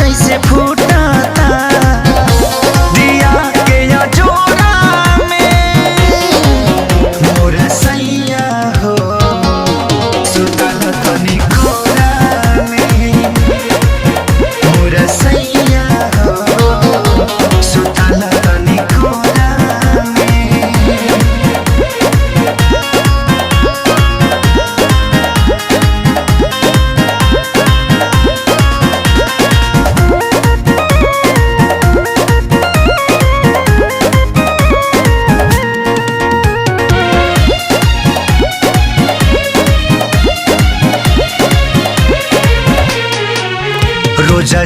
जैसे फूटता दिया के या जोड़ा में मोर सैया हो सुतल तनी कोरा में मोर सैया हो सुतल तनी कोरा में। रोजा